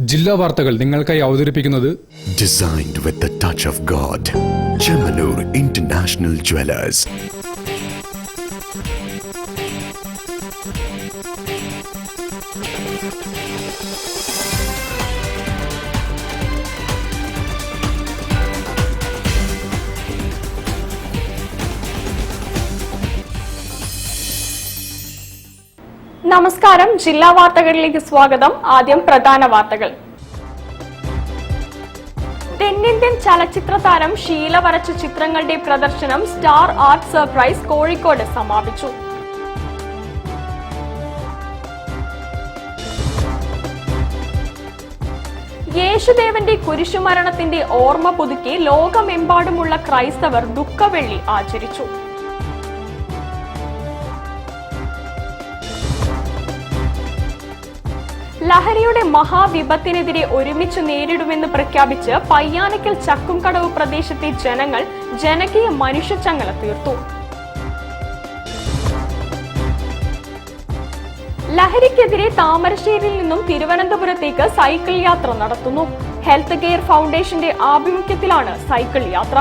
ജില്ലാ വാർത്തകൾ നിങ്ങൾക്കായി അവതരിപ്പിക്കുന്നത് Designed with the touch of God. Chemanur International Jewelers. നമസ്കാരം, ജില്ലാ വാർത്തകളിലേക്ക് സ്വാഗതം. ആദ്യം പ്രധാന വാർത്തകൾ. തെന്നിന്ത്യൻ ചലച്ചിത്ര താരം ഷീല വരച്ച ചിത്രങ്ങളുടെ പ്രദർശനം സ്റ്റാർ ആർട്ട് സർപ്രൈസ് കോഴിക്കോട് സമാപിച്ചു. യേശുദേവന്റെ കുരിശുമരണത്തിന്റെ ഓർമ്മ പുതുക്കി ലോകമെമ്പാടുമുള്ള ക്രൈസ്തവർ ദുഃഖവെള്ളി ആചരിച്ചു. ലഹരിയുടെ മഹാവിപത്തിനെതിരെ ഒരുമിച്ച് നേരിടുമെന്ന് പ്രഖ്യാപിച്ച് പയ്യാനക്കൽ ചക്കുംകടവ് പ്രദേശത്തെ ജനങ്ങൾ ജനകീയ മനുഷ്യച്ചങ്ങല തീർത്തു. ലഹരിക്കെതിരെ താമരശ്ശേരിയിൽ നിന്നും തിരുവനന്തപുരത്തേക്ക് സൈക്കിൾ യാത്ര നടത്തുന്നു. ഹെൽത്ത് കെയർ ഫൗണ്ടേഷന്റെ ആഭിമുഖ്യത്തിലാണ് സൈക്കിൾ യാത്ര.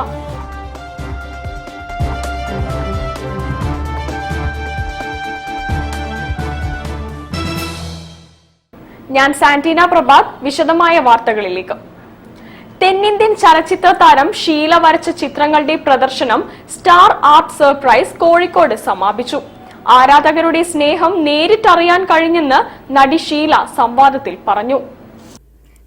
ഞാൻ സാന്റീന പ്രഭാത്. വിശദമായ വാർത്തകളിലേക്ക്. തെന്നിന്ത്യൻ ചലച്ചിത്ര താരം ഷീല വരച്ച ചിത്രങ്ങളുടെ പ്രദർശനം സ്റ്റാർ ആർട്ട് സർപ്രൈസ് കോഴിക്കോട് സമാപിച്ചു. ആരാധകരുടെ സ്നേഹം നേരിട്ടറിയാൻ കഴിഞ്ഞെന്ന് നടി ഷീല സംവാദത്തിൽ പറഞ്ഞു.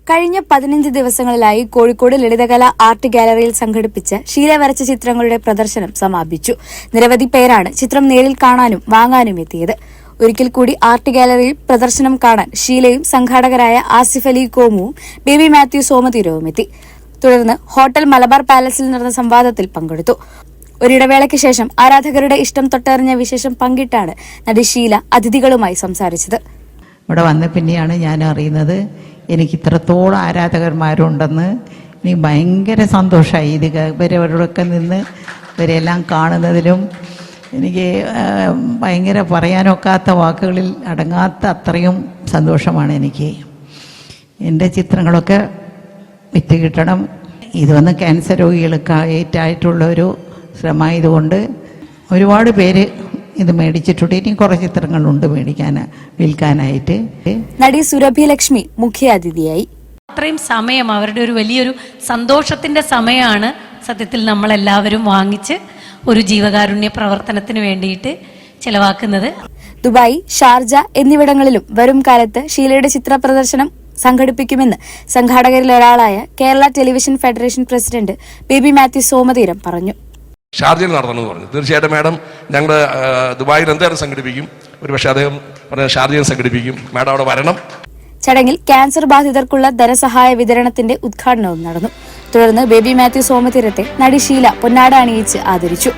കഴിഞ്ഞ 15 ദിവസങ്ങളിലായി കോഴിക്കോട് ലളിതകല ആർട്ട് ഗാലറിയിൽ സംഘടിപ്പിച്ച ഷീല വരച്ച ചിത്രങ്ങളുടെ പ്രദർശനം സമാപിച്ചു. നിരവധി പേരാണ് ചിത്രം നേരിൽ കാണാനും വാങ്ങാനും എത്തിയത്. ഒരിക്കൽ കൂടി ആർട്ട് ഗാലറിയിൽ പ്രദർശനം കാണാൻ ഷീലയും സംഘാടകരായ ആസിഫ് അലി കോമുവും ബേബി മാത്യു സോമതീരവും എത്തി. തുടർന്ന് ഹോട്ടൽ മലബാർ പാലസിൽ നടന്ന സംവാദത്തിൽ പങ്കെടുത്തു. ഒരിടവേളയ്ക്ക് ശേഷം ആരാധകരുടെ ഇഷ്ടം തൊട്ടറിഞ്ഞ വിശേഷം പങ്കിട്ടാണ് നടി ഷീല അതിഥികളുമായി സംസാരിച്ചത്. ഇവിടെ വന്ന പിന്നെയാണ് ഞാൻ അറിയുന്നത് എനിക്ക് ഇത്രത്തോളം ആരാധകന്മാരുണ്ടെന്ന്. എനിക്ക് ഭയങ്കര സന്തോഷമായി. ഇവരവരോടൊക്കെ നിന്ന് ഇവരെല്ലാം കാണുന്നതിലും എനിക്ക് ഭയങ്കര പറയാനൊക്കാത്ത വാക്കുകളിൽ അടങ്ങാത്ത അത്രയും സന്തോഷമാണ് എനിക്ക്. എൻ്റെ ചിത്രങ്ങളൊക്കെ വിറ്റ് കിട്ടണം. ഇത് വന്ന് ക്യാൻസർ രോഗികൾക്ക് ഏറ്റായിട്ടുള്ളൊരു ശ്രമമായതുകൊണ്ട് ഒരുപാട് പേര് ഇത് മേടിച്ചിട്ടുണ്ട്. ഇനി കുറേ ചിത്രങ്ങളുണ്ട് വിൽക്കാനായിട്ട്. നടി സുരഭി ലക്ഷ്മി മുഖ്യ അതിഥിയായി. അത്രയും സമയം അവരുടെ ഒരു വലിയൊരു സന്തോഷത്തിന്റെ സമയമാണ് സത്യത്തിൽ നമ്മളെല്ലാവരും വാങ്ങിച്ച് ഒരു ജീവകാരുണ്യ പ്രവർത്തനത്തിന് വേണ്ടിയിട്ട് ചെലവാക്കുന്നത്. ദുബായ്, ഷാർജ എന്നിവിടങ്ങളിലും വരും കാലത്ത് ഷീലയുടെ ചിത്ര പ്രദർശനം സംഘടിപ്പിക്കുമെന്ന് സംഘാടകരിൽ ഒരാളായ Kerala television federation president baby Mathew Somatheeram പറഞ്ഞു. ഷാർജയിൽ നടത്തണമെന്ന് പറഞ്ഞു. തീർച്ചയായിട്ടും മാഡം, ഞങ്ങൾ ദുബായിൽ എന്തായാലും സംഘടിപ്പിക്കും. ഒരുപക്ഷെ അദ്ദേഹം പറഞ്ഞ ഷാർജയിൽ സംഘടിപ്പിക്കും. മാഡം അവിടെ വരണം. ചടങ്ങിൽ ക്യാൻസർ ബാധിതർക്കുള്ള ധനസഹായ വിതരണത്തിന്റെ ഉദ്ഘാടനവും നടന്നു. തുടർന്ന് ബേബി മാത്യു സോമതീരത്തെ നടി ഷീല പൊന്നാട അണിയിച്ച് ആദരിച്ചു.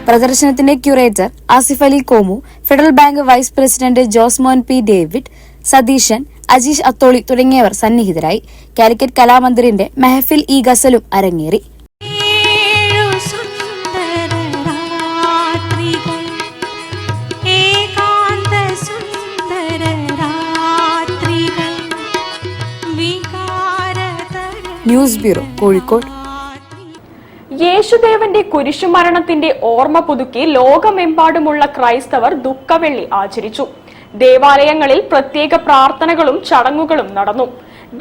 പ്രദർശനത്തിന്റെ curator Asif Ali Komu, Federal Bank vice president Josmon P David, Satheesan, Ajeesh Atholi തുടങ്ങിയവർ സന്നിഹിതരായി. കാലിക്കറ്റ് കലാമന്ദിറിന്റെ മെഹഫിൽ ഇ ഗസലും അരങ്ങേറി. News bureau, Kozhikode. യേശുദേവന്റെ കുരിശുമരണത്തിന്റെ ഓർമ്മ പുതുക്കി ലോകമെമ്പാടുമുള്ള ക്രൈസ്തവർ ദുഃഖവെള്ളി ആചരിച്ചു. ദേവാലയങ്ങളിൽ പ്രത്യേക പ്രാർത്ഥനകളും ചടങ്ങുകളും നടന്നു.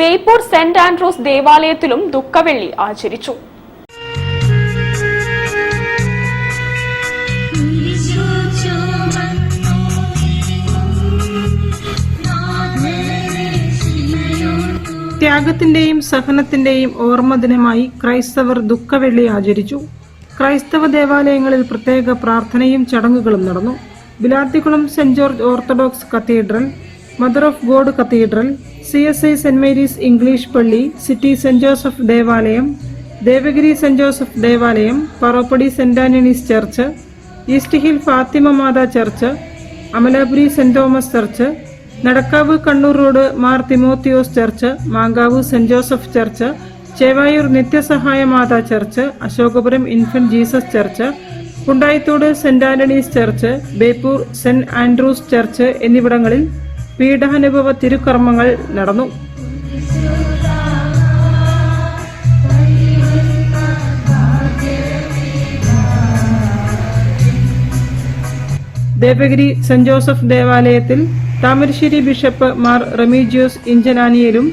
ബേപ്പൂർ സെന്റ് ആൻഡ്രൂസ് ദേവാലയത്തിലും ദുഃഖവെള്ളി ആചരിച്ചു. ത്യാഗത്തിന്റെയും സഹനത്തിന്റെയും ഓർമ്മ ദിനമായി ക്രൈസ്തവർ ദുഃഖവെള്ളി ആചരിച്ചു. ക്രൈസ്തവ ദേവാലയങ്ങളിൽ പ്രത്യേക പ്രാർത്ഥനയും ചടങ്ങുകളും നടന്നു. Bilathikulam Saint George Orthodox Cathedral, Mother of God Cathedral, CSI Saint Mary's English പള്ളി, സിറ്റി സെന്റ് ജോസഫ് ദേവാലയം, ദേവഗിരി സെന്റ് ജോസഫ് ദേവാലയം, Paroppadi Saint Antony's Church, East Hill Fatima Mata Church, Amalapuri Saint Thomas Church, Nadakkavu Kannur road Mar Timotheos Church, Mankavu Saint Joseph Church, Chevayur Nithyasahaya Mata Church, Ashokapuram Infant Jesus Church, Kundayithode Saint Antony's Church, Beypore Saint Andrew's Church എന്നിവിടങ്ങളിൽ പീഡാനുഭവ തിരുക്കർമ്മങ്ങൾ നടന്നു. Devagiri Saint Joseph ദേവാലയത്തിൽ Thamarassery bishop Mar Remigios ഇഞ്ചനാനിയലും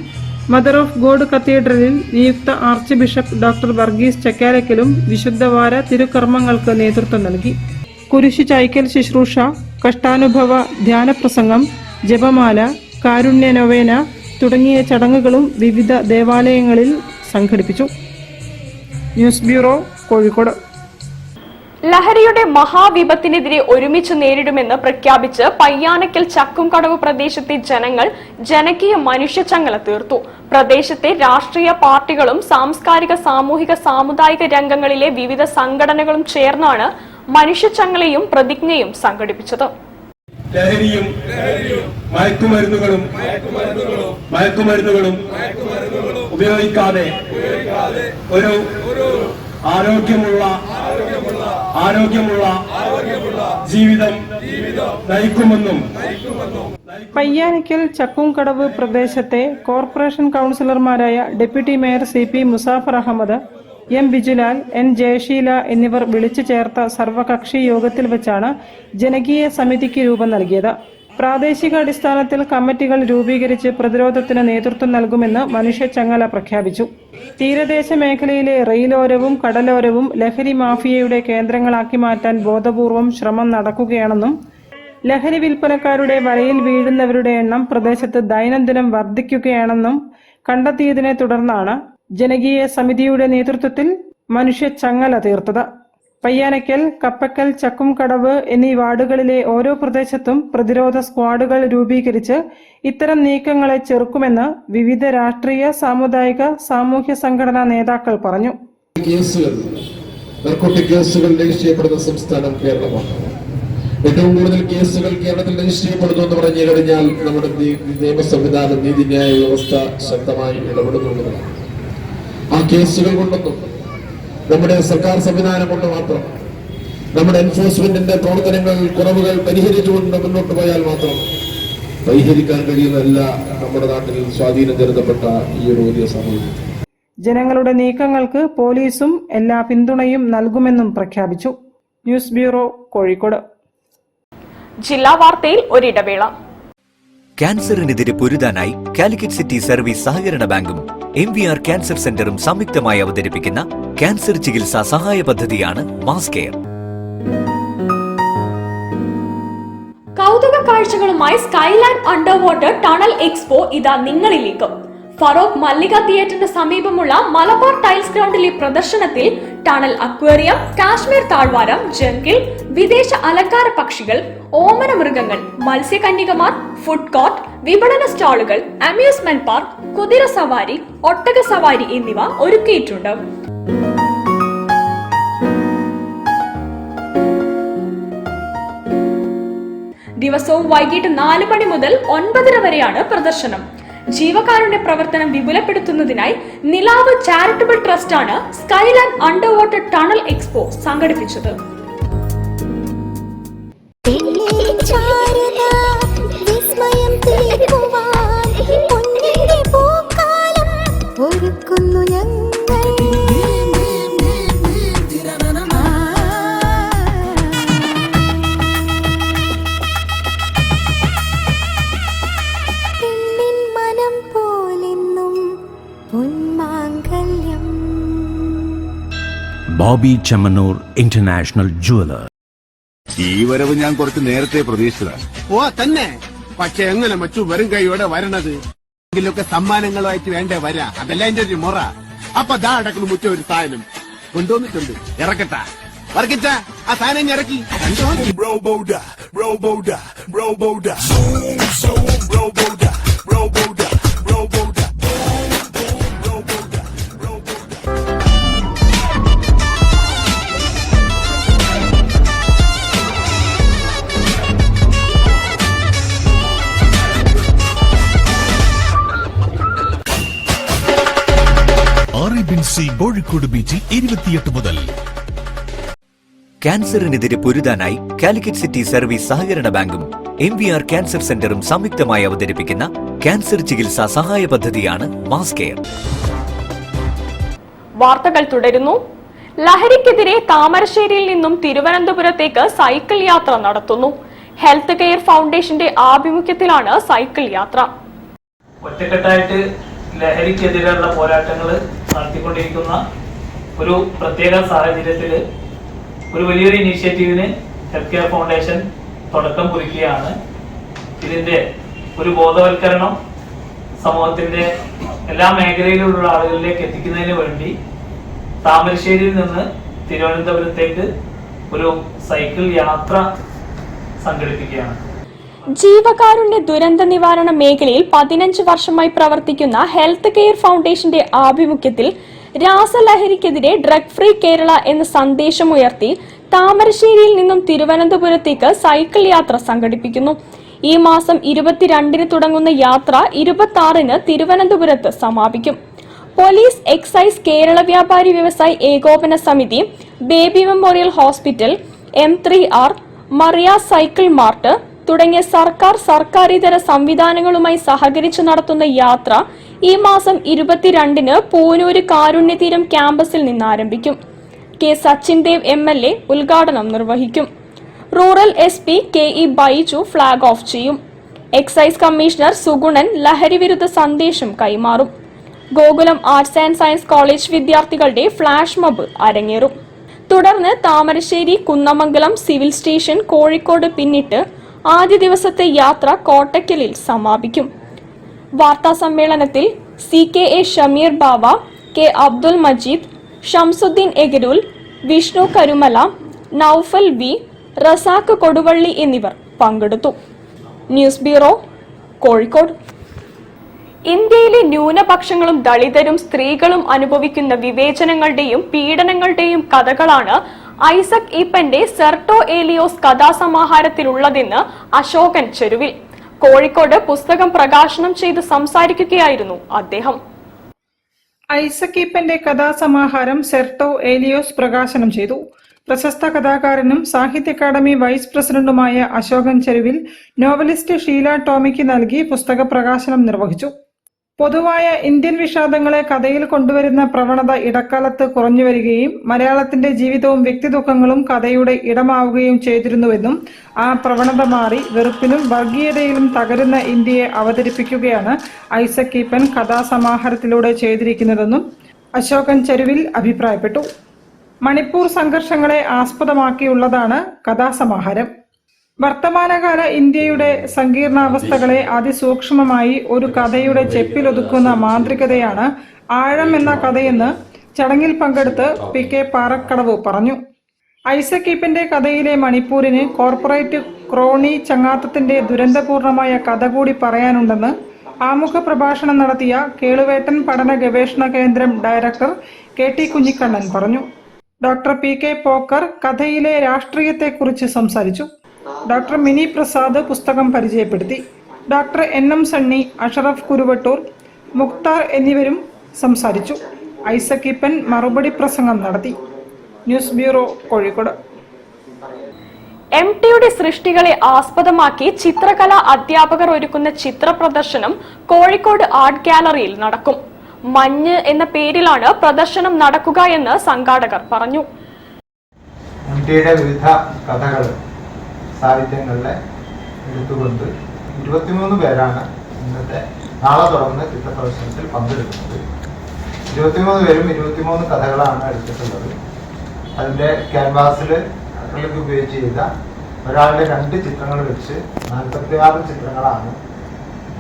Mother of God കത്തീഡ്രലിൽ നിയുക്ത archbishop doctor Varghese ചക്കാലക്കലും വിശുദ്ധവാര തിരുക്കർമ്മങ്ങൾക്ക് നേതൃത്വം നൽകി. കുരിശു ചായ്ക്കൽ ശുശ്രൂഷ, കഷ്ടാനുഭവ ധ്യാനപ്രസംഗം, ജപമാല, കാരുണ്യ നൊവേന തുടങ്ങിയ ചടങ്ങുകളും വിവിധ ദേവാലയങ്ങളിൽ സംഘടിപ്പിച്ചു. News bureau, Kozhikode. ലഹരിയുടെ മഹാവിപത്തിനെതിരെ ഒരുമിച്ച് നേരിടുമെന്ന് പ്രഖ്യാപിച്ച് പയ്യാനക്കൽ ചക്കുംകടവ് പ്രദേശത്തെ ജനങ്ങൾ ജനകീയ മനുഷ്യച്ചങ്ങല തീർത്തു. പ്രദേശത്തെ രാഷ്ട്രീയ പാർട്ടികളും സാംസ്കാരിക, സാമൂഹിക, സാമുദായിക രംഗങ്ങളിലെ വിവിധ സംഘടനകളും ചേർന്നാണ് മനുഷ്യച്ചങ്ങലയും പ്രതിജ്ഞയും സംഘടിപ്പിച്ചത്. ലഹരിയും മയക്കുമരുന്നുകളും ഉപയോഗിക്കാതെ ഒരു ആരോഗ്യമുള്ള ജീവിതം നയിക്കുമെന്നും പയ്യാനക്കൽ ചക്കുംകടവ് പ്രദേശത്തെ കോർപ്പറേഷൻ കൗൺസിലർമാരായ deputy mayor CP Muzafar Ahammed, M Bijulal, N Jayasheela എന്നിവർ വിളിച്ചു ചേർത്ത സർവകക്ഷി യോഗത്തിൽ വെച്ചാണ് ജനകീയ സമിതിക്ക് രൂപം നൽകിയത്. പ്രാദേശികാടിസ്ഥാനത്തിൽ കമ്മിറ്റികൾ രൂപീകരിച്ച് പ്രതിരോധത്തിന് നേതൃത്വം നൽകുമെന്ന് മനുഷ്യച്ചങ്ങല പ്രഖ്യാപിച്ചു. തീരദേശ മേഖലയിലെ റെയിലോരവും കടലോരവും ലഹരി മാഫിയയുടെ കേന്ദ്രങ്ങളാക്കി മാറ്റാൻ ബോധപൂർവം ശ്രമം നടക്കുകയാണെന്നും ലഹരി വിൽപ്പനക്കാരുടെ വലയിൽ വീഴുന്നവരുടെ എണ്ണം പ്രദേശത്ത് ദൈനംദിനം വർദ്ധിക്കുകയാണെന്നും കണ്ടെത്തിയതിനെ തുടർന്നാണ് ജനകീയ സമിതിയുടെ നേതൃത്വത്തിൽ മനുഷ്യച്ചങ്ങല തീർത്തത്. പയ്യാനക്കൽ, കപ്പക്കൽ, ചക്കുംകടവ് എന്നീ വാർഡുകളിലെ ഓരോ പ്രദേശത്തും പ്രതിരോധ സ്ക്വാഡുകൾ രൂപീകരിച്ച് ഇത്തരം നീക്കങ്ങളെ ചെറുക്കുമെന്ന് വിവിധ രാഷ്ട്രീയ, സാമുദായിക, സാമൂഹ്യ സംഘടനാ നേതാക്കൾ പറഞ്ഞു. നാർക്കോട്ടിക് കേസുകൾ രജിസ്റ്റർ ചെയ്യപ്പെടുന്ന സംസ്ഥാനം കേരളമാണ്. ഏറ്റവും കൂടുതൽ കേസുകൾ കേരളത്തിൽ രജിസ്റ്റർ ചെയ്യപ്പെടുന്നു എന്ന് പറഞ്ഞു കഴിഞ്ഞാൽ നമ്മുടെ നിയമ സംവിധാനം, നീതിന്യായ വ്യവസ്ഥ ശക്തമായി ഇടപെടുന്നുള്ളതാണ്. ആ കേസുകൾ കൊണ്ടൊന്നും നമ്മുടെ സർക്കാർ സംവിധാനം കൊണ്ട് മാത്രം നമ്മുടെ എൻഫോഴ്സ്മെന്റിന്റെ പ്രവർത്തനങ്ങൾ, കുറവുകൾ പരിഹരിച്ചുകൊണ്ട് മുന്നോട്ട് പോയാൽ മാത്രം പരിഹരിക്കാൻ കഴിയുന്നതല്ല നമ്മുടെ നാട്ടിൽ സ്വാധീനം ചെലുത്തപ്പെട്ട ഈ ഒരു വലിയ സമൂഹം. ജനങ്ങളുടെ നീക്കങ്ങൾക്ക് പോലീസും എല്ലാ പിന്തുണയും നൽകുമെന്നും പ്രഖ്യാപിച്ചു. News bureau, Kozhikode. ജില്ലാ വാർത്തയിൽ ഒരിടവേള. ക്യാൻസറിനെതിരെ പൊരുതാനായി കാലിക്കറ്റ് സിറ്റി സർവീസ് സഹകരണ ബാങ്കും MVR ക്യാൻസർ സെന്ററും സംയുക്തമായി അവതരിപ്പിക്കുന്ന ക്യാൻസർ ചികിത്സാ സഹായ പദ്ധതിയാണ് മാസ് കെയർ. കൗതുക കാഴ്ചകളുമായി skyland under water tunnel expo ഇതാ നിങ്ങളിലേക്കും. ഫറോക്ക് മല്ലിക തിയേറ്ററിന് സമീപമുള്ള മലബാർ ടൈൽസ് ഗ്രൗണ്ടിലെ പ്രദർശനത്തിൽ ടണൽ അക്വേറിയം, കാശ്മീർ താഴ്വാരം, ജംഗിൾ, വിദേശ അലങ്കാര പക്ഷികൾ, ഓമന മൃഗങ്ങൾ, മത്സ്യകന്യകമാർ, ഫുഡ് കോർട്ട്, വിപണന സ്റ്റാളുകൾ, അമ്യൂസ്മെന്റ് പാർക്ക്, കുതിര സവാരി, ഒട്ടക സവാരി എന്നിവ ഒരുക്കിയിട്ടുണ്ട്. ദിവസവും വൈകിട്ട് 4 മണി മുതൽ 9:30 വരെയാണ് പ്രദർശനം. ജീവകാരുണ്യ പ്രവർത്തനം വിപുലപ്പെടുത്തുന്നതിനായി നിലാവ് ചാരിറ്റബിൾ ട്രസ്റ്റാണ് skyland under water tunnel expo സംഘടിപ്പിച്ചത്. Boby Chemmanur international jeweller. ഈ വരവ് ഞാൻ കുറച്ച് നേരത്തെ പ്രതീക്ഷിച്ചതാണ്. ഓ തന്നെ, പക്ഷെ എങ്ങനെ മറ്റു വെറും കൈയോടെ വരണത്? എങ്കിലൊക്കെ സമ്മാനങ്ങളുമായിട്ട് വേണ്ടേ വരാ, അതല്ല എന്റെ ഒരു മുറ. അപ്പൊ ദാ അടക്കുന്നു മുറ്റ ഒരു സാധനം കൊണ്ടുവന്നിട്ടുണ്ട്, ഇറക്കട്ടാ വർക്കിച്ച ആ സാധനം ഇറക്കി. കോഴിക്കോട് ബീച്ചിൽ 28 മുതൽ. ക്യാൻസറിനെതിരെ പൊരുതാനായി കാലിക്കറ്റ് സിറ്റി സർവീസ് സഹകരണ ബാങ്കും MVR ക്യാൻസർ സെന്ററും സംയുക്തമായി അവതരിപ്പിക്കുന്ന ക്യാൻസർ ചികിത്സാ സഹായ പദ്ധതിയാണ് മാസ് കെയർ. വാർത്തകൾ തുടരുന്നു. ലഹരിക്കെതിരെ താമരശ്ശേരിയിൽ നിന്നും തിരുവനന്തപുരത്തേക്ക് സൈക്കിൾ യാത്ര നടത്തുന്നു. ഹെൽത്ത് കെയർ ഫൗണ്ടേഷന്റെ ആഭിമുഖ്യത്തിലാണ് സൈക്കിൾ യാത്ര. ഒറ്റക്കെട്ടായിട്ട് ലഹരിക്കെതിരെയുള്ള പോരാട്ടങ്ങൾ നടത്തിക്കൊണ്ടിരിക്കുന്ന ഒരു പ്രത്യേക സാഹചര്യത്തിൽ ഒരു വലിയൊരു ഇനീഷ്യേറ്റീവിന് ഹെൽത്ത് കെയർ ഫൗണ്ടേഷൻ തുടക്കം കുറിക്കുകയാണ്. ഇതിന്റെ ഒരു ബോധവൽക്കരണം സമൂഹത്തിന്റെ എല്ലാ മേഖലയിലുള്ള ആളുകളിലേക്ക് എത്തിക്കുന്നതിന് വേണ്ടി താമരശ്ശേരിയിൽ നിന്ന് തിരുവനന്തപുരത്തേക്ക് ഒരു സൈക്കിൾ യാത്ര സംഘടിപ്പിക്കുകയാണ്. ജീവകാരുണ്യ ദുരന്ത നിവാരണ മേഖലയിൽ 15 വർഷമായി പ്രവർത്തിക്കുന്ന ഹെൽത്ത് കെയർ ഫൗണ്ടേഷന്റെ ആഭിമുഖ്യത്തിൽ രാസലഹരിക്കെതിരെ ഡ്രഗ് ഫ്രീ കേരള എന്ന സന്ദേശമുയർത്തി താമരശ്ശേരിയിൽ നിന്നും തിരുവനന്തപുരത്തേക്ക് സൈക്കിൾ യാത്ര സംഘടിപ്പിക്കുന്നു. ഈ മാസം 22-ന് തുടങ്ങുന്ന യാത്ര 26-ന് തിരുവനന്തപുരത്ത് സമാപിക്കും. പോലീസ്, എക്സൈസ്, കേരള വ്യാപാരി വ്യവസായി ഏകോപന സമിതി, Baby Memorial Hospital, M3R, Maria cycle mart തുടങ്ങിയ സർക്കാരിതര സംവിധാനങ്ങളുമായി സഹകരിച്ചു നടത്തുന്ന യാത്ര ഈ മാസം 22-ന് പൂനൂര് കാരുണ്യതീരം ക്യാമ്പസിൽ നിന്ന് ആരംഭിക്കും. കെ സച്ചിൻ ദേവ് MLA ഉദ്ഘാടനം നിർവഹിക്കും. Rural SP KE Baiju flag off ചെയ്യും. എക്സൈസ് കമ്മീഷണർ സുഗുണൻ ലഹരി വിരുദ്ധ സന്ദേശം കൈമാറും. Gokulam arts and science college വിദ്യാർത്ഥികളുടെ ഫ്ലാഷ് മോബ് അരങ്ങേറും. തുടർന്ന് താമരശ്ശേരി, കുന്നമംഗലം, സിവിൽ സ്റ്റേഷൻ, കോഴിക്കോട് പിന്നിട്ട് ആദ്യ ദിവസത്തെ യാത്ര കോട്ടയ്ക്കലിൽ സമാപിക്കും. വാർത്താ സമ്മേളനത്തിൽ CKA ഷമീർ ബാവ, K അബ്ദുൽ മജീദ്, ഷംസുദ്ദീൻ എഗരൂൽ, വിഷ്ണു കരുമല, നൌഫൽ V, റസാഖ് കൊടുവള്ളി എന്നിവർ പങ്കെടുത്തു. News bureau, Kozhikode. ഇന്ത്യയിലെ ന്യൂനപക്ഷങ്ങളും ദളിതരും സ്ത്രീകളും അനുഭവിക്കുന്ന വിവേചനങ്ങളുടെയും പീഡനങ്ങളുടെയും കഥകളാണ് ഐസക് ഈപ്പന്റെ സെർട്ടോ ഏലിയോസ് കഥാസമാഹാരത്തിലുള്ളതെന്ന് അശോകൻ ചെരുവിൽ. കോഴിക്കോട് പുസ്തകം പ്രകാശനം ചെയ്ത് സംസാരിക്കുകയായിരുന്നു അദ്ദേഹം. ഐസക് ഈപ്പന്റെ കഥാസമാഹാരം സെർട്ടോ ഏലിയോസ് പ്രകാശനം ചെയ്തു. പ്രശസ്ത കഥാകാരനും സാഹിത്യ അക്കാദമി വൈസ് പ്രസിഡന്റുമായ അശോകൻ ചെരുവിൽ നോവലിസ്റ്റ് ഷീല ടോമിക്ക് നൽകി പുസ്തക പ്രകാശനം നിർവഹിച്ചു. പൊതുവായ ഇന്ത്യൻ വിഷാദങ്ങളെ കഥയിൽ കൊണ്ടുവരുന്ന പ്രവണത ഇടക്കാലത്ത് കുറഞ്ഞുവരികയും മലയാളത്തിന്റെ ജീവിതവും വ്യക്തിദുഃഖങ്ങളും കഥയുടെ ഇടമാവുകയും ചെയ്തിരുന്നുവെന്നും ആ പ്രവണത മാറി വെറുപ്പിലും വർഗീയതയിലും തകരുന്ന ഇന്ത്യയെ അവതരിപ്പിക്കുകയാണ് ഐസക് ഈപ്പൻ കഥാസമാഹാരത്തിലൂടെ ചെയ്തിരിക്കുന്നതെന്നും അശോകൻ ചെരുവിൽ അഭിപ്രായപ്പെട്ടു. മണിപ്പൂർ സംഘർഷങ്ങളെ ആസ്പദമാക്കിയുള്ളതാണ് കഥാസമാഹാരം. വർത്തമാനകാല ഇന്ത്യയുടെ സങ്കീർണാവസ്ഥകളെ അതിസൂക്ഷ്മമായി ഒരു കഥയുടെ ചെപ്പിലൊതുക്കുന്ന മാന്ത്രികതയാണ് ആഴം എന്ന കഥയെന്ന് ചടങ്ങിൽ പങ്കെടുത്ത് PK പാറക്കടവ് പറഞ്ഞു. ഐസക് ഈപ്പന്റെ കഥയിലെ മണിപ്പൂരിന് കോർപ്പറേറ്റ് ക്രോണി ചങ്ങാത്തത്തിന്റെ ദുരന്തപൂർണമായ കഥ കൂടി പറയാനുണ്ടെന്ന് ആമുഖ പ്രഭാഷണം നടത്തിയ കേളുവേട്ടൻ പഠന ഗവേഷണ കേന്ദ്രം ഡയറക്ടർ KT കുഞ്ഞിക്കണ്ണൻ പറഞ്ഞു. ഡോക്ടർ PK പോക്കർ കഥയിലെ രാഷ്ട്രീയത്തെക്കുറിച്ച് സംസാരിച്ചു. ഡോക്ടർ മിനി പ്രസാദ് പുസ്തകം പരിചയപ്പെടുത്തി. ഡോക്ടർ NM സണ്ണി, അഷറഫ് കുരുവട്ടൂർ, മുക്താർ എന്നിവരും സംസാരിച്ചു. ഐസക് ഈപ്പൻ മറുപടി പ്രസംഗം നടത്തി. News bureau, Kozhikode. MTയുടെ സൃഷ്ടികളെ ആസ്പദമാക്കി ചിത്രകലാ അധ്യാപകർ ഒരുക്കുന്ന ചിത്ര പ്രദർശനം കോഴിക്കോട് ആർട്ട് ഗാലറിയിൽ നടക്കും. മഞ്ഞ് എന്ന പേരിലാണ് പ്രദർശനം നടക്കുക എന്ന് സംഘാടകർ പറഞ്ഞു. MTയുടെ വിവിധ കഥകൾ സാഹിത്യങ്ങളിലെ എടുത്തുകൊണ്ട് 23 പേരാണ് ഇന്നത്തെ നാളെ തുടങ്ങുന്ന ചിത്രപ്രദർശനത്തിൽ പങ്കെടുക്കുന്നത്. 23 പേരും 23 കഥകളാണ് എടുത്തിട്ടുള്ളത്. അതിൻ്റെ ക്യാൻവാസിൽ അക്രിലിക് ഉപയോഗിച്ച് ചെയ്ത ഒരാളുടെ 2 ചിത്രങ്ങൾ വെച്ച് 46 ചിത്രങ്ങളാണ്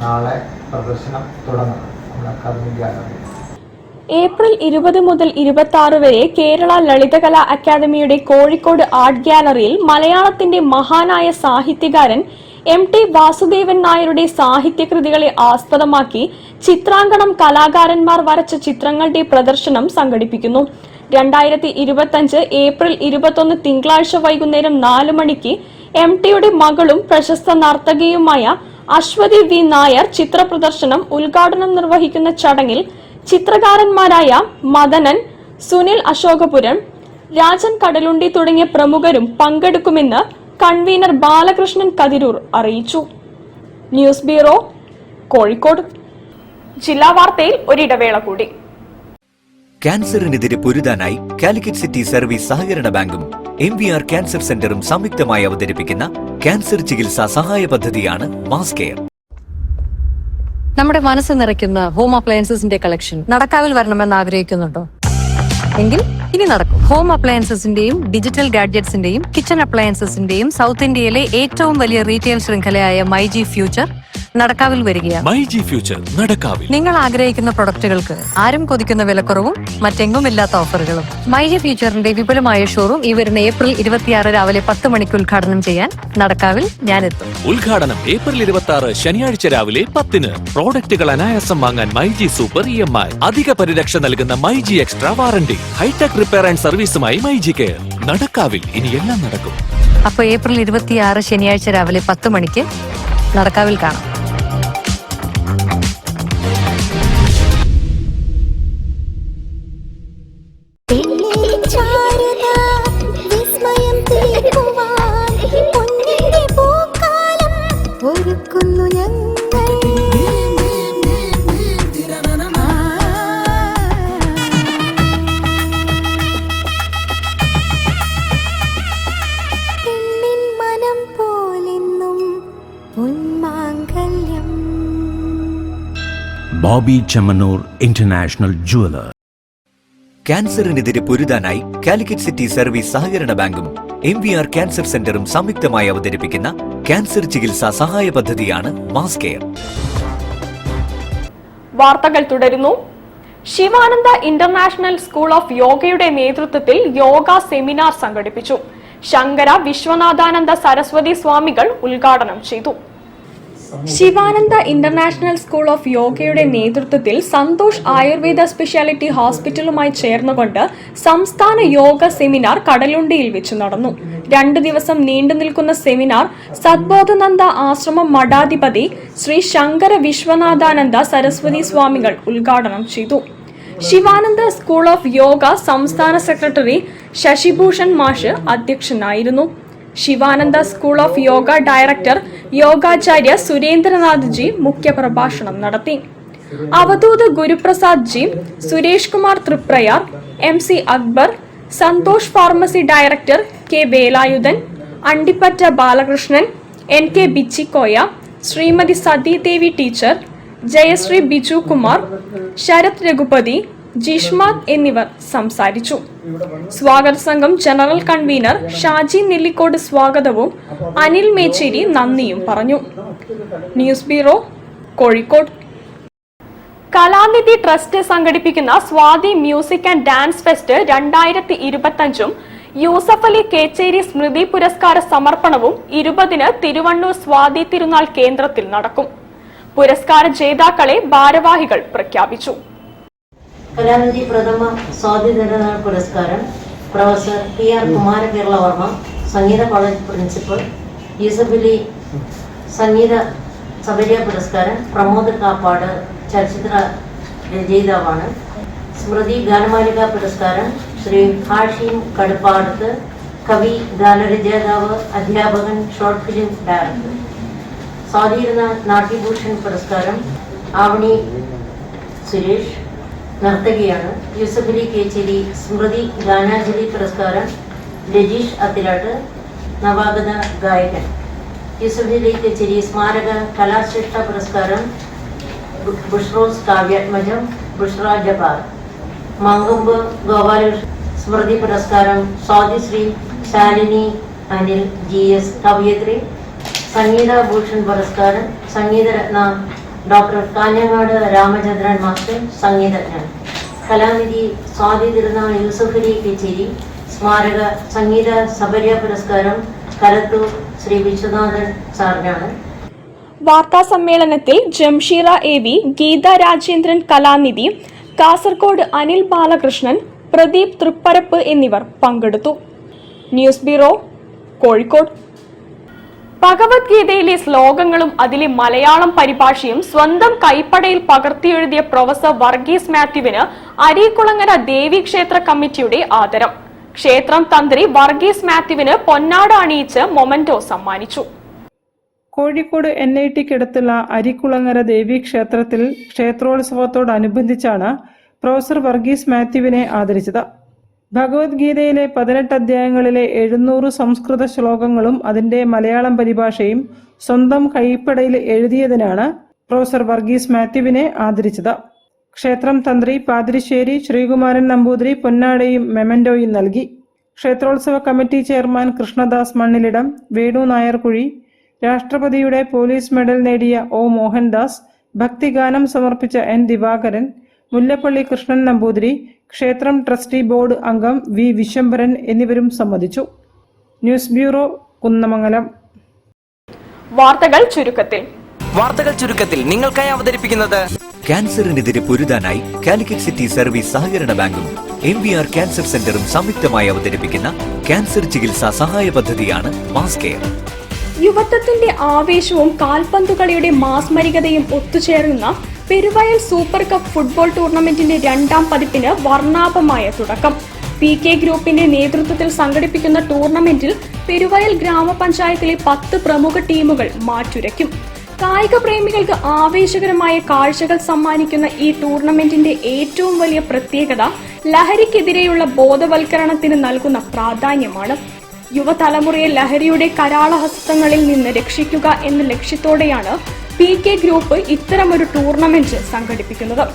നാളെ പ്രദർശനം തുടങ്ങുന്നത് നമ്മുടെ അക്കാദമിക് ഗാലറിയിൽ. ഏപ്രിൽ 20 മുതൽ 26 വരെ കേരള ലളിതകലാ അക്കാദമിയുടെ കോഴിക്കോട് ആർട്ട് ഗാലറിയിൽ മലയാളത്തിന്റെ മഹാനായ സാഹിത്യകാരൻ MT വാസുദേവൻ നായരുടെ സാഹിത്യകൃതികളെ ആസ്പദമാക്കി ചിത്രാങ്കണം കലാകാരന്മാർ വരച്ച ചിത്രങ്ങളുടെ പ്രദർശനം സംഘടിപ്പിക്കുന്നു. 2025 ഏപ്രിൽ 21 തിങ്കളാഴ്ച വൈകുന്നേരം 4 മണിക്ക് MTയുടെ മകളും പ്രശസ്ത നർത്തകിയുമായ അശ്വതി V നായർ ചിത്രപ്രദർശനം ഉദ്ഘാടനം നിർവഹിക്കുന്ന ചടങ്ങിൽ ചിത്രകാരന്മാരായ മദനൻ, സുനിൽ അശോകപുരം, രാജൻ കടലുണ്ടി തുടങ്ങിയ പ്രമുഖരും പങ്കെടുക്കുമെന്ന് കൺവീനർ ബാലകൃഷ്ണൻ കതിരൂർ അറിയിച്ചു. News bureau, Kozhikode. ജില്ലാ വാർത്തയിൽ ഒരിടവേള കൂടി. ക്യാൻസറിനെതിരെ പൊരുതാനായി കാലിക്കറ്റ് സിറ്റി സർവീസ് സഹകരണ ബാങ്കും MVR ക്യാൻസർ സെന്ററും സംയുക്തമായി അവതരിപ്പിക്കുന്ന ക്യാൻസർ ചികിത്സാ സഹായ പദ്ധതിയാണ് മാസ് കെയർ. നമ്മുടെ മനസ്സ് നിറയ്ക്കുന്ന ഹോം അപ്ലയൻസസിന്റെ കളക്ഷൻ നടക്കാവിൽ വരണമെന്ന് ആഗ്രഹിക്കുന്നുണ്ടോ? എങ്കിൽ ഇനി നടക്കും. ഹോം അപ്ലയൻസസിന്റെയും ഡിജിറ്റൽ ഗാഡ്ജറ്റ്സിന്റെയും കിച്ചൺ അപ്ലയൻസസിന്റെയും സൗത്ത് ഇന്ത്യയിലെ ഏറ്റവും വലിയ റീറ്റെയിൽ ശൃംഖലയായ മൈജി ഫ്യൂച്ചർ നടക്കാവിൽ വരികയാണ്. മൈജി ഫ്യൂച്ചർ നടക്കാവിൽ. നിങ്ങൾ ആഗ്രഹിക്കുന്ന പ്രൊഡക്റ്റുകൾക്ക് ആരും കൊതിക്കുന്ന വിലക്കുറവും മറ്റെങ്ങും ഇല്ലാത്ത ഓഫറുകളും. മൈജി ഫ്യൂച്ചറിന്റെ വിപുലമായ ഷോറൂം ഈ വരുന്ന April 26 രാവിലെ 10 മണിക്ക് ഉദ്ഘാടനം ചെയ്യാൻ നടക്കാവിൽ ഞാനെത്തും. ഉദ്ഘാടനം April 26 ശനിയാഴ്ച രാവിലെ 10-ന്. പ്രോഡക്റ്റുകൾ അനായാസം വാങ്ങാൻ മൈജി സൂപ്പർ EMI, അധിക പരിരക്ഷ നൽകുന്ന myG extra warranty, hitech repair and സർവീസുമായി മൈജി കെയർ. നടക്കാവിൽ ഇനി എല്ലാം നടക്കും. അപ്പോൾ April 26 ശനിയാഴ്ച രാവിലെ 10 മണിക്ക് നടക്കാവിൽ കാണാം. Boby Chemmanur international jeweller. ക്യാൻസറിനെതിരെ പൊരുതാനായി കാലിക്കറ്റ് സിറ്റി സർവീസ് സഹകരണ ബാങ്കും MVR ക്യാൻസർ സെന്ററും സംയുക്തമായി അവതരിപ്പിക്കുന്ന ക്യാൻസർ ചികിത്സാ സഹായ പദ്ധതിയാണ് മാസ് കെയർ. വാർത്തകൾ തുടരുന്നു. ശിവാനന്ദ ഇന്റർനാഷണൽ സ്കൂൾ ഓഫ് യോഗയുടെ നേതൃത്വത്തിൽ യോഗ സെമിനാർ സംഘടിപ്പിച്ചു. ശങ്കര വിശ്വനാഥാനന്ദ സരസ്വതി സ്വാമികൾ ഉദ്ഘാടനം ചെയ്തു. ശിവാനന്ദ ഇന്റർനാഷണൽ സ്കൂൾ ഓഫ് യോഗയുടെ നേതൃത്വത്തിൽ സന്തോഷ് ആയുർവേദ സ്പെഷ്യാലിറ്റി ഹോസ്പിറ്റലുമായി ചേർന്നുകൊണ്ട് സംസ്ഥാന യോഗ സെമിനാർ കടലുണ്ടിയിൽ വെച്ച് നടന്നു. 2 ദിവസം നീണ്ടു നിൽക്കുന്ന സെമിനാർ സദ്ബോധനന്ദ ആശ്രമം മഠാധിപതി ശ്രീ ശങ്കര വിശ്വനാഥാനന്ദ സരസ്വതി സ്വാമികൾ ഉദ്ഘാടനം ചെയ്തു. ശിവാനന്ദ സ്കൂൾ ഓഫ് യോഗ സംസ്ഥാന സെക്രട്ടറി ശശിഭൂഷൺ മാഷ് അധ്യക്ഷനായിരുന്നു. Sivananda school of yoga director Yogacharya Surendranath ji മുഖ്യപ്രഭാഷണം നടത്തി. Avadhoot Guruprasad ji, Suresh Kumar Triprayar, MC Akbar, Santhosh pharmacy director K Velayudhan, Andippatta Balakrishnan, NK Bichikoya, Srimathi Sathidevi teacher, Jayasree Biju Kumar, Sarath Raghupathi, Jishmath എന്നിവർ സംസാരിച്ചു. സ്വാഗത സംഘം ജനറൽ കൺവീനർ ഷാജി നെല്ലിക്കോട് സ്വാഗതവും അനിൽ മേച്ചേരി നന്ദിയും പറഞ്ഞു. News bureau, Kozhikode. Kalanidhi trust സംഘടിപ്പിക്കുന്ന Swathi music and dance fest 2025 Yusuf Ali Kechery സ്മൃതി പുരസ്കാര സമർപ്പണവും 20-ന് തിരുവണ്ണൂർ സ്വാതി തിരുനാൾ കേന്ദ്രത്തിൽ നടക്കും. പുരസ്കാര ജേതാക്കളെ ഭാരവാഹികൾ പ്രഖ്യാപിച്ചു. കലാനിധി പ്രഥമ സ്വാതി തിരുനാൾ പുരസ്കാരം പ്രൊഫസർ PR കുമാരകേരളവർമ്മ, സംഗീത കോളേജ് പ്രിൻസിപ്പൽ. യൂസഫ് അലി സംഗീത സബരിയ പുരസ്കാരം പ്രമോദ് കാപ്പാട്, ചലച്ചിത്ര രചയിതാവാണ്. സ്മൃതി ഗാനമാലിക പുരസ്കാരം ശ്രീ ഹാഷിം കടുപ്പാടത്ത്, കവി, ഗാനരചയിതാവ്, അധ്യാപകൻ, short film director. Swathi Thirunal നാട്യഭൂഷൺ പുരസ്കാരം ആവണി സുരേഷ്, നർത്തകിയാണ്. യൂസഫ് അലി കേച്ചേരി സ്മൃതി ഗാനാഞ്ജലി പുരസ്കാരം രജീഷ് അത്തിരാട്ട്, നവാഗത ഗായകൻ. യൂസഫ് അലി കേച്ചേരി സ്മാരക കലാശ്രേഷ്ഠ പുരസ്കാരം ബുഷ്റോസ് കാവ്യാത്മജം ബുഷ്ര ജബാർ. മാങ്കൊമ്പ് ഗോപാലകൃഷ്ണൻ സ്മൃതി പുരസ്കാരം സ്വാതിശ്രീ ശാലിനി അനിൽ GS കവയിത്രി. സംഗീത ഭൂഷൺ പുരസ്കാരം സംഗീതരത്ന ഡോക്ടർ കാഞ്ഞങ്ങാട് രാമചന്ദ്രൻ മാസ്റ്റർ, സംഗീതജ്ഞൻ. കലാനിധി സ്വാതി തിരുനാൾ യൂസഫ് അലി കേച്ചേരി സ്മാരക സംഗീത സബരിയ പുരസ്കാരം കലത്തൂർ ശ്രീ വിശ്വനാഥൻ സാറിനാണ്. വാർത്താ സമ്മേളനത്തിൽ ജംഷീറ AV, ഗീത രാജേന്ദ്രൻ കലാനിധി, കാസർഗോഡ് അനിൽ ബാലകൃഷ്ണൻ, പ്രദീപ് തൃപ്പരപ്പ് എന്നിവർ പങ്കെടുത്തു. News bureau, Kozhikode. ഭഗവത്ഗീതയിലെ ശ്ലോകങ്ങളും അതിലെ മലയാളം പരിഭാഷയും സ്വന്തം കൈപ്പടയിൽ പകർത്തിയെഴുതിയ പ്രൊഫസർ വർഗീസ് മാത്യുവിന് അരീക്കുളങ്ങര ദേവീക്ഷേത്ര കമ്മിറ്റിയുടെ ആദരം. ക്ഷേത്രം തന്ത്രി വർഗീസ് മാത്യുവിന് പൊന്നാട അണിയിച്ച് മൊമന്റോ സമ്മാനിച്ചു. കോഴിക്കോട് NITക്കടുത്തുള്ള അരിക്കുളങ്ങര ദേവീക്ഷേത്രത്തിൽ ക്ഷേത്രോത്സവത്തോടനുബന്ധിച്ചാണ് പ്രൊഫസർ വർഗീസ് മാത്യുവിനെ ആദരിച്ചത്. ഭഗവത്ഗീതയിലെ 18 അധ്യായങ്ങളിലെ 700 സംസ്കൃത ശ്ലോകങ്ങളും അതിന്റെ മലയാളം പരിഭാഷയും സ്വന്തം കൈപ്പടയിൽ എഴുതിയതിനാണ് പ്രൊഫസർ വർഗീസ് മാത്യുവിനെ ആദരിച്ചത്. ക്ഷേത്രം തന്ത്രി പാതിരിശ്ശേരി ശ്രീകുമാരൻ നമ്പൂതിരി പൊന്നാടയും മെമന്റോയും നൽകി. ക്ഷേത്രോത്സവ കമ്മിറ്റി ചെയർമാൻ കൃഷ്ണദാസ് മണ്ണിലിടം, വേണു നായർകുഴി, രാഷ്ട്രപതിയുടെ പോലീസ് മെഡൽ നേടിയ ഒ മോഹൻദാസ്, ഭക്തിഗാനം സമർപ്പിച്ച എൻ ദിവാകരൻ, മുല്ലപ്പള്ളി കൃഷ്ണൻ നമ്പൂതിരി, ക്ഷേത്രം ട്രസ്റ്റി ബോർഡ് അംഗം വി വിശ്വംഭരൻ എന്നിവരും സംബന്ധിച്ചു. News bureau, Kunnamangalam. വാർത്തകൾ ചുരുക്കത്തിൽ നിങ്ങൾക്കായി അവതരിപ്പിക്കുന്നത് ക്യാൻസറിനെതിരെ പൊരുതാനായി കാലിക്കറ്റ് സിറ്റി സർവീസ് സഹകരണ ബാങ്കും MBR ക്യാൻസർ സെന്ററും സംയുക്തമായി അവതരിപ്പിക്കുന്ന ക്യാൻസർ ചികിത്സാ സഹായ പദ്ധതിയാണ് മാസ് കെയർ. യുവത്വത്തിന്റെ ആവേശവും കാൽപന്തുകളിയുടെ മാസ്മരികതയും ഒത്തുചേർന്ന പെരുവയൽ സൂപ്പർ കപ്പ് ഫുട്ബോൾ ടൂർണമെന്റിന്റെ 2ാം പതിപ്പിന് വർണ്ണാഭമായ തുടക്കം. PK ഗ്രൂപ്പിന്റെ നേതൃത്വത്തിൽ സംഘടിപ്പിക്കുന്ന ടൂർണമെന്റിൽ പെരുവയൽ ഗ്രാമപഞ്ചായത്തിലെ 10 പ്രമുഖ ടീമുകൾ മാറ്റുരയ്ക്കും. കായിക പ്രേമികൾക്ക് ആവേശകരമായ കാഴ്ചകൾ സമ്മാനിക്കുന്ന ഈ ടൂർണമെന്റിന്റെ ഏറ്റവും വലിയ പ്രത്യേകത ലഹരിക്കെതിരെയുള്ള ബോധവൽക്കരണത്തിന് നൽകുന്ന പ്രാധാന്യമാണ്. യുവതലമുറയെ ലഹരിയുടെ കരാളഹസ്തങ്ങളിൽ നിന്ന് രക്ഷിക്കുക എന്ന ലക്ഷ്യത്തോടെയാണ് PK ഗ്രൂപ്പ് ഇത്തരമൊരു ടൂർണമെന്റ് സംഘടിപ്പിക്കുന്നത്.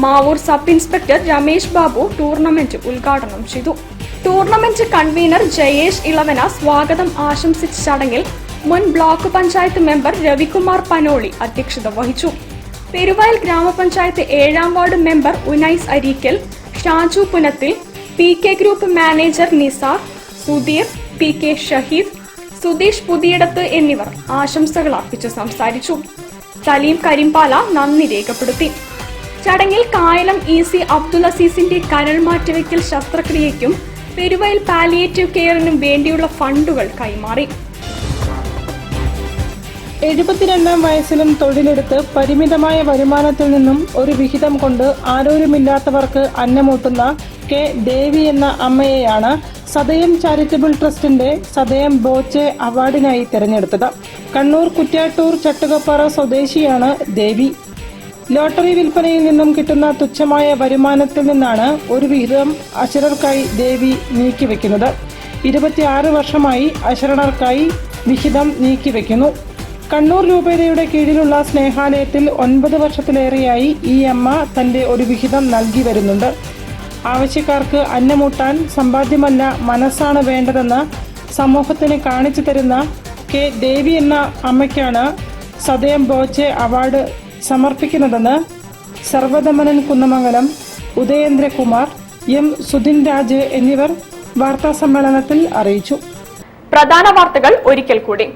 Mavoor sub inspector Ramesh Babu tournament ഉദ്ഘാടനം ചെയ്തു. ടൂർണമെന്റ് കൺവീനർ ജയേഷ് ഇളവന സ്വാഗതം ആശംസിച്ച ചടങ്ങിൽ മുൻ ബ്ലോക്ക് പഞ്ചായത്ത് മെമ്പർ രവികുമാർ പനോളി അധ്യക്ഷത വഹിച്ചു. പെരുവയൽ ഗ്രാമപഞ്ചായത്ത് 7ാം ward member Unais Areekkal, Shaju Punathil, PK group manager Nisar, Sudheer, PK Shaheed, Sudheesh Puthiyidath എന്നിവർ ആശംസകൾ അർപ്പിച്ച് സംസാരിച്ചു. സലീം കരിമ്പാല നന്ദി രേഖപ്പെടുത്തി. ചടങ്ങിൽ കായലം EC അബ്ദുൽ അസീസിന്റെ കരൾ മാറ്റിവെക്കൽ ശസ്ത്രക്രിയയ്ക്കും പെരുവയൽ പാലിയേറ്റീവ് കെയറിനും വേണ്ടിയുള്ള ഫണ്ടുകൾ കൈമാറി. 72ാം വയസ്സിലും തൊഴിലെടുത്ത് പരിമിതമായ വരുമാനത്തിൽ നിന്നും ഒരു വിഹിതം കൊണ്ട് ആരോരുമില്ലാത്തവർക്ക് അന്നമൂട്ടുന്ന കെ ദേവി എന്ന അമ്മയെയാണ് സദയം ചാരിറ്റബിൾ ട്രസ്റ്റിന്റെ സദയം ബോച്ചെ അവാർഡിനായി തിരഞ്ഞെടുത്തത്. കണ്ണൂർ കുറ്റ്യാട്ടൂർ ചട്ടുകപ്പാറ സ്വദേശിയാണ് ദേവി. ലോട്ടറി വിൽപ്പനയിൽ നിന്നും കിട്ടുന്ന തുച്ഛമായ വരുമാനത്തിൽ നിന്നാണ് ഒരു വിഹിതം അശരണർക്കായി ദേവി നീക്കിവെക്കുന്നത്. 26 വർഷമായി അശരണർക്കായി വിഹിതം നീക്കിവെക്കുന്നു. കണ്ണൂർ രൂപതയുടെ കീഴിലുള്ള സ്നേഹാലയത്തിൽ 9 വർഷത്തിലേറെയായി ഈ അമ്മ തന്റെ ഒരു വിഹിതം നൽകി വരുന്നുണ്ട്. ആവശ്യക്കാർക്ക് അന്നമൂട്ടാൻ സമ്പാദ്യമല്ല മനസ്സാണ് വേണ്ടതെന്ന് സമൂഹത്തിന് കാണിച്ചു തരുന്ന കെ ദേവി എന്ന അമ്മയ്ക്കാണ് സദയം ബോച്ചെ അവാർഡ് സമർപ്പിക്കുന്നതെന്ന് സർവദമനൻ കുന്നമംഗലം, ഉദയേന്ദ്രകുമാർ, M സുധിൻ രാജ് എന്നിവർ വാർത്താസമ്മേളനത്തിൽ അറിയിച്ചു. പ്രധാന വാർത്തകൾ ഒരിക്കൽ കൂടി.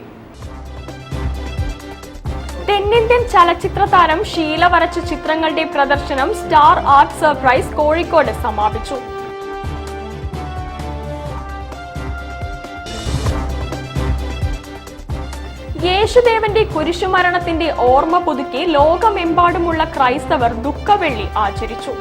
തെന്നിന്ത്യൻ ചലച്ചിത്ര താരം ഷീല വരച്ച ചിത്രങ്ങളുടെ പ്രദർശനം സ്റ്റാർ ആർട്ട് സർപ്രൈസ് കോഴിക്കോട് സമാപിച്ചു. യേശുദേവന്റെ കുരിശുമരണത്തിന്റെ ഓർമ്മ പുതുക്കി ലോകമെമ്പാടുമുള്ള ക്രൈസ്തവർ ദുഃഖവെള്ളി ആചരിച്ചു.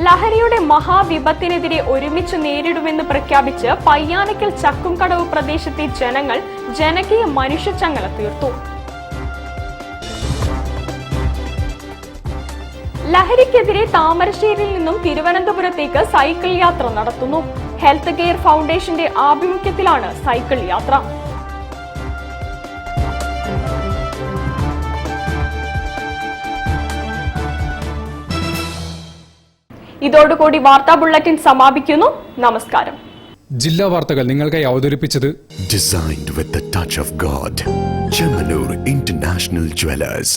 ലഹരിയുടെ മഹാവിപത്തിനെതിരെ ഒരുമിച്ച് നേരിടുമെന്ന് പ്രഖ്യാപിച്ച് പയ്യാനക്കൽ ചക്കുംകടവ് പ്രദേശത്തെ ജനങ്ങൾ ജനകീയ മനുഷ്യച്ചങ്ങല തീർത്തു. ലഹരിക്കെതിരെ താമരശ്ശേരിയിൽ നിന്നും തിരുവനന്തപുരത്തേക്ക് സൈക്കിൾ യാത്ര നടത്തുന്നു. ഹെൽത്ത് കെയർ ഫൗണ്ടേഷന്റെ ആഭിമുഖ്യത്തിലാണ് സൈക്കിൾ യാത്ര. ഇതോടുകൂടി വാർത്താ ബുള്ളറ്റിൻ സമാപിക്കുന്നു. നമസ്കാരം. ജില്ലാ വാർത്തകൾ നിങ്ങൾക്കായി അവതരിപ്പിച്ചത് Designed with the touch of God. Chemanur International Jewelers.